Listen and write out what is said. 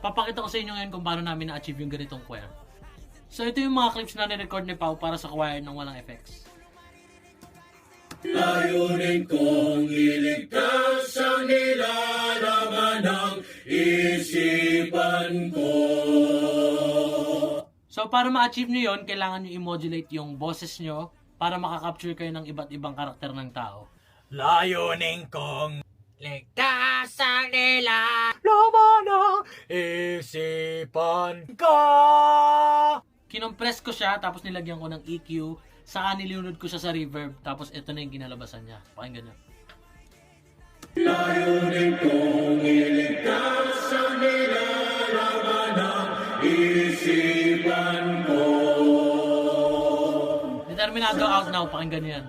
Papakita ko sa inyo ngayon kung paano namin na-achieve yung ganitong choir. So ito yung mga clips na ni-record ni Pao para sa choir ng walang effects. Layunin kong iligtas ang nilalaman ng isipan ko. So para ma-achieve nyo yun, kailangan nyo i-modulate yung boses nyo para makakapture kayo ng iba't ibang karakter ng tao. Layunin kong ligtas ang nilalaman ng isipan ko. Kinompress ko siya, tapos nilagyan ko ng EQ, saka nilunod ko siya sa reverb, tapos ito na yung kinalabasan niya. Pakinggan nyo. Layunin kong iligtas ang nilalaman ng isipan ko. Determinado out now, pakinggan nyo yan.